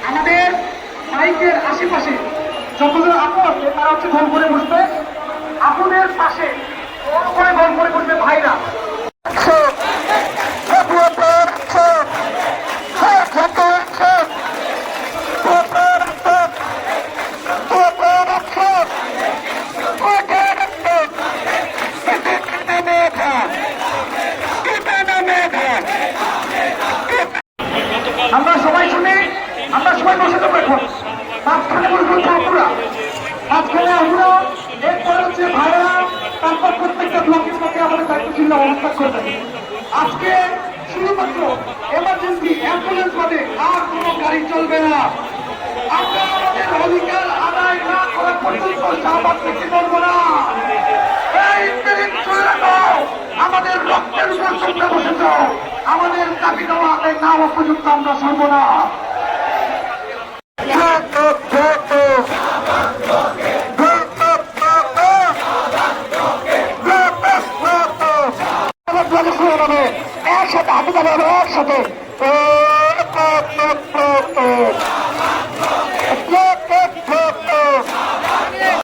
আমাদের মাইকের আশেপাশে যতজন আপু আছে তারা হচ্ছে গোল করে বসবে, আপুদের পাশে গোল করে বসবে ভাইরা। আমরা সবাই শুনি, আমরা সবাই বসে দেবো এখন। মাঝখানে বসবো আপুরা, মাঝখানে আমরা, এরপরে হচ্ছে ভাইরা, তারপর প্রত্যেকটা ব্লকের মধ্যে আমাদের দায়িত্বশীল অবস্থা করবেন। আজকে শুধুমাত্র এমার্জেন্সি অ্যাম্বুলেন্স বাদে আর কোনো গাড়ি চলবে না। আমরা আমাদের অধিকার আদায় না করা পর্যন্ত শাহবাগ থেকে করবো না। এই মিনিট চলে রাখো, আমাদের রক্তের উপর তোমরা বসেছ, আমাদের দাবি দেওয়া আদায় না হওয়া পর্যন্ত আমরা সরব না। একসাথে হাতে যাবে, একসাথে